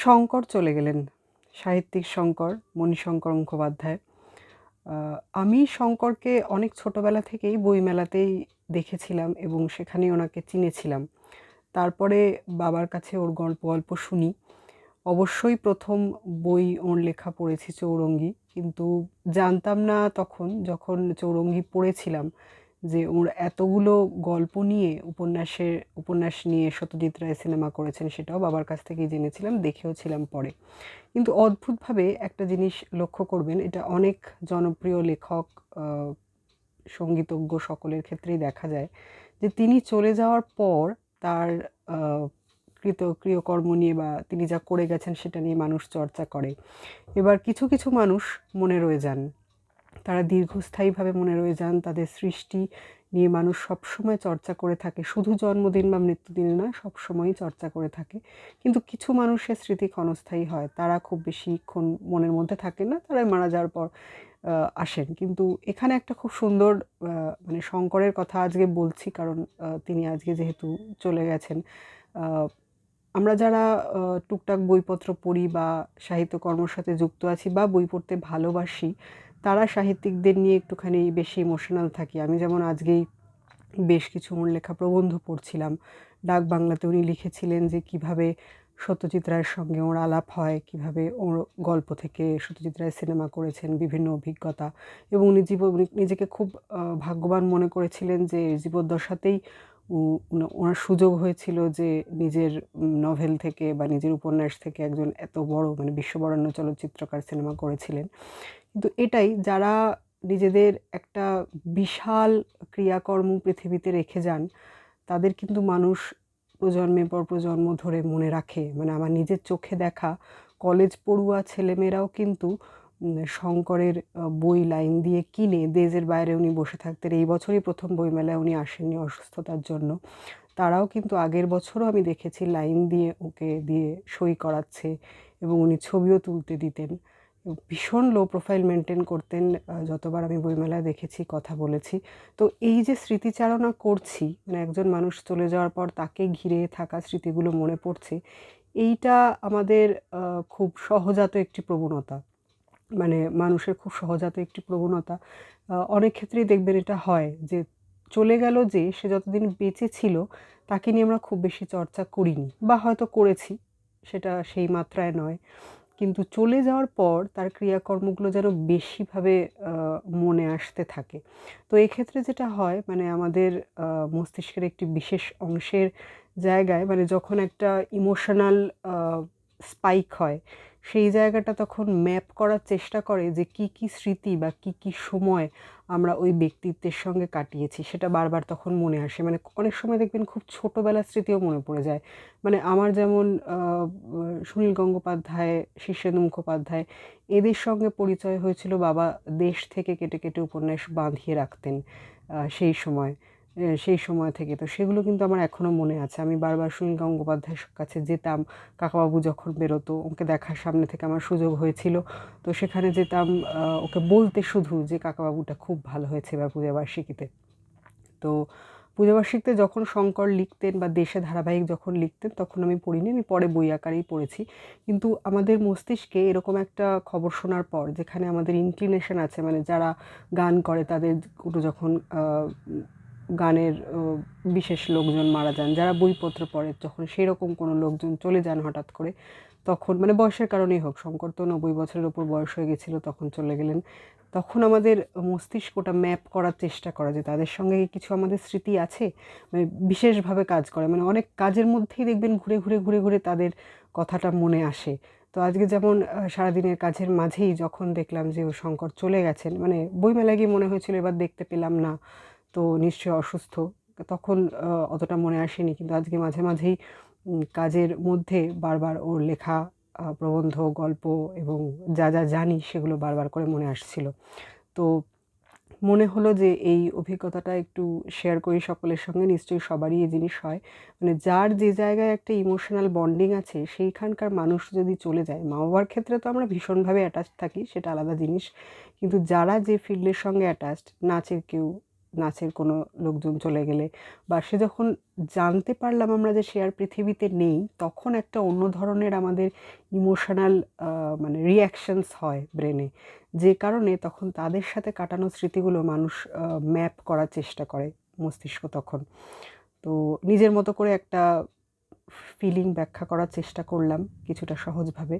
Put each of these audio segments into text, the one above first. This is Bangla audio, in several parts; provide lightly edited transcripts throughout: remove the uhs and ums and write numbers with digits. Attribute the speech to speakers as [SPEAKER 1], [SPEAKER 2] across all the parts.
[SPEAKER 1] শঙ্কর চলে গেলেন, সাহিত্যিক শঙ্কর, মণিশঙ্কর মুখোপাধ্যায়। আমি শঙ্করকে অনেক ছোটবেলা থেকেই বইমেলাতেই দেখেছিলাম এবং সেখানেই ওনাকে চিনেছিলাম। তারপরে বাবার কাছে ওর গল্প গল্প শুনি। অবশ্যই প্রথম বই ওর লেখা পড়েছি চৌরঙ্গী, কিন্তু জানতাম না তখন যখন চৌরঙ্গী পড়েছিলাম যে ওর এতগুলো গল্প নিয়ে উপন্যাস নিয়ে সত্যজিৎ রায় সিনেমা করেছেন, সেটাও বাবার কাছ থেকেই জেনেছিলাম, দেখেও ছিলাম পরে। কিন্তু অদ্ভুতভাবে একটা জিনিস লক্ষ্য করবেন, এটা অনেক জনপ্রিয় লেখক, সঙ্গীতজ্ঞ সকলের ক্ষেত্রেই দেখা যায় যে তিনি চলে যাওয়ার পর তার কৃতকর্ম নিয়ে বা তিনি যা করে গেছেন সেটা নিয়ে মানুষ চর্চা করে। এবার কিছু কিছু মানুষ মনে রয়ে যান, তারা দীর্ঘস্থায়ীভাবে মনে রয়ে যান, তাদের সৃষ্টি নিয়ে মানুষ সবসময় চর্চা করে থাকে, শুধু জন্মদিন বা মৃত্যুদিনে না, সবসময়ই চর্চা করে থাকে। কিন্তু কিছু মানুষের স্মৃতি ক্ষণস্থায়ী হয়, তারা খুব বেশিক্ষণ মনের মধ্যে থাকে না, তারা মারা যাওয়ার পর আসেন। কিন্তু এখানে একটা খুব সুন্দর মানে শঙ্করের কথা আজকে বলছি, কারণ তিনি আজকে যেহেতু চলে গেছেন। আমরা যারা টুকটাক বইপত্র পড়ি বা সাহিত্যকর্মের সাথে যুক্ত আছি বা বই পড়তে ভালোবাসি, তারা সাহিত্যিকদের নিয়ে একটুখানি বেশি ইমোশনাল থাকি। আমি যেমন আজকেই বেশ কিছু ওর লেখা প্রবন্ধ পড়ছিলাম। ডাক বাংলাতে উনি লিখেছিলেন যে কীভাবে সত্যজিৎ রায়ের সঙ্গে ওর আলাপ হয়, কীভাবে ওর গল্প থেকে সত্যজিৎ রায় সিনেমা করেছেন, বিভিন্ন অভিজ্ঞতা। এবং উনি নিজেকে খুব ভাগ্যবান মনে করেছিলেন যে জীবদ্দশাতেই ওনার সুযোগ হয়েছিল যে নিজের নভেল থেকে বা নিজের উপন্যাস থেকে একজন এত বড় মানে বিশ্ববরেণ্য চলচ্চিত্রকার সিনেমা করেছিলেন। কিন্তু এটাই, যারা নিজেদের একটা বিশাল ক্রিয়াকর্ম পৃথিবীতে রেখে যান, তাদের কিন্তু মানুষ প্রজন্মের পর প্রজন্ম ধরে মনে রাখে। মানে আমার নিজের চোখে দেখা কলেজ পড়ুয়া ছেলেমেয়েরাও কিন্তু শঙ্করের বই লাইন দিয়ে কিনে দেশের বাইরে উনি বসে থাকতেন। এই বছরই প্রথম বইমেলায় উনি আসেননি অসুস্থতার জন্য। তারাও কিন্তু আগের বছরও আমি দেখেছি লাইন দিয়ে ওকে দিয়ে সই করাচ্ছে এবং উনি ছবিও তুলতে দিতেন। ভীষণ লো প্রোফাইল মেনটেন করতেন, যতবার আমি বইমেলায় দেখেছি, কথা বলেছি। তো এই যে স্মৃতিচারণা করছি, মানে একজন মানুষ চলে যাওয়ার পর তাকে ঘিরে থাকা স্মৃতিগুলো মনে পড়ছে, এইটা আমাদের খুব সহজাত একটি প্রবণতা। মানে মানুষের খুব সহজাত একটি প্রবণতা। অনেক ক্ষেত্রেই দেখবেন এটা হয় যে চলে গেল যে সে যতদিন বেঁচে ছিল তাকে নিয়ে আমরা খুব বেশি চর্চা করিনি, বা হয়তো করেছি, সেটা সেই মাত্রায় নয়। কিন্তু চলে যাওয়ার পর তার ক্রিয়াকর্মগুলো যেন বেশিভাবে মনে আসতে থাকে। তো এক্ষেত্রে যেটা হয়, মানে আমাদের মস্তিষ্কের একটি বিশেষ অংশের জায়গায়, মানে যখন একটা ইমোশনাল স্পাইক হয়, সেই জায়গাটা তখন ম্যাপ করার চেষ্টা করে যে কী কী স্মৃতি বা কী কী সময় আমরা ওই ব্যক্তিত্বের সঙ্গে কাটিয়েছি, সেটা বারবার তখন মনে আসে। মানে অনেক সময় দেখবেন খুব ছোটোবেলার স্মৃতিও মনে পড়ে যায়। মানে আমার যেমন সুনীল গঙ্গোপাধ্যায়, শীর্ষেন্দু মুখোপাধ্যায়, এদের সঙ্গে পরিচয় হয়েছিল, বাবা দেশ থেকে কেটে কেটে উপন্যাস বাঁধিয়ে রাখতেন সেই সময়, সেই সময় থেকে। তো সেগুলো কিন্তু আমার এখনও মনে আছে। আমি বারবার সুনীল গঙ্গোপাধ্যায়ের কাছে যেতাম, কাকাবাবু যখন বেরোতো, ওকে দেখার সামনে থেকে আমার সুযোগ হয়েছিল। তো সেখানে যেতাম ওকে বলতে শুধু যে কাকাবাবুটা খুব ভালো হয়েছে এবার পূজাবার্ষিকীতে। তো পূজাবার্ষিকীতে যখন শঙ্কর লিখতেন বা দেশে ধারাবাহিক যখন লিখতেন, তখন আমি পড়িনি, আমি পরে বই আকারেই পড়েছি। কিন্তু আমাদের মস্তিষ্কে এরকম একটা খবর শোনার পর, যেখানে আমাদের ইনক্লিনেশন আছে, মানে যারা গান করে তাদের কোনো যখন গানের বিশেষ লোকজন মারা যান, যারা বইপত্র পড়ে যখন সেরকম কোনো লোকজন চলে যান হঠাৎ করে, তখন মানে বয়সের কারণেই হোক, শঙ্কর তো 90 বছরের ওপর বয়স হয়ে গেছিলো তখন চলে গেলেন, তখন আমাদের মস্তিষ্কটা ম্যাপ করার চেষ্টা করে যে তাদের সঙ্গে কিছু আমাদের স্মৃতি আছে, মানে বিশেষভাবে কাজ করে। মানে অনেক কাজের মধ্যেই দেখবেন ঘুরে ঘুরে ঘুরে ঘুরে তাদের কথাটা মনে আসে। তো আজকে যেমন সারাদিনের কাজের মাঝেই যখন দেখলাম যে ও শঙ্কর চলে গেছেন, মানে বইমেলায় গিয়ে মনে হয়েছিল এবার দেখতে পেলাম না, তো নিশ্চয়ই অসুস্থ, তখন অতটা মনে আসেনি। কিন্তু আজকে মাঝে মাঝেই কাজের মধ্যে বারবার ওর লেখা প্রবন্ধ, গল্প এবং যা যা জানি সেগুলো বারবার করে মনে আসছিল। তো মনে হলো যে এই অভিজ্ঞতাটা একটু শেয়ার করি সকলের সঙ্গে। নিশ্চয়ই সবারই এই জিনিস হয়, মানে যার যে জায়গায় একটা ইমোশনাল বন্ডিং আছে, সেইখানকার মানুষ যদি চলে যায়, মা বাবার ক্ষেত্রে তো আমরা ভীষণভাবে অ্যাটাচড থাকি, সেটা আলাদা জিনিস। কিন্তু যারা যে ফিল্ডের সঙ্গে অ্যাটাচড, নাচের কেউ, নাচের কোনো লোকজন চলে গেলে, বা সে যখন জানতে পারলাম আমরা যে সে আর পৃথিবীতে নেই, তখন একটা অন্য ধরনের আমাদের ইমোশনাল মানে রিঅ্যাকশনস হয় ব্রেনে, যে কারণে তখন তাদের সাথে কাটানো স্মৃতিগুলো মানুষ ম্যাপ করার চেষ্টা করে মস্তিষ্ক তখন। তো নিজের মতো করে একটা ফিলিং ব্যাখ্যা করার চেষ্টা করলাম কিছুটা সহজভাবে।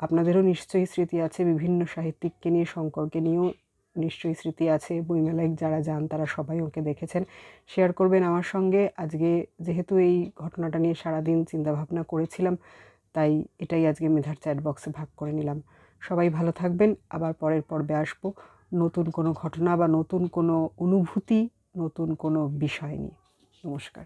[SPEAKER 1] আপনাদেরও নিশ্চয়ই স্মৃতি আছে, বিভিন্ন সাহিত্যিককে নিয়ে, শঙ্করকে নিয়েও নিশ্চয়ই স্মৃতি আছে। বইমেলায় যারা যান তারা সবাই ওকে দেখেছেন। শেয়ার করবেন আমার সঙ্গে। আজকে যেহেতু এই ঘটনাটা নিয়ে সারাদিন চিন্তাভাবনা করেছিলাম, তাই এটাই আজকে মেধার চ্যাট বক্সে ভাগ করে নিলাম। সবাই ভালো থাকবেন। আবার পরের পর্বে আসবো নতুন কোনো ঘটনা বা নতুন কোনো অনুভূতি, নতুন কোনো বিষয় নিয়ে। নমস্কার।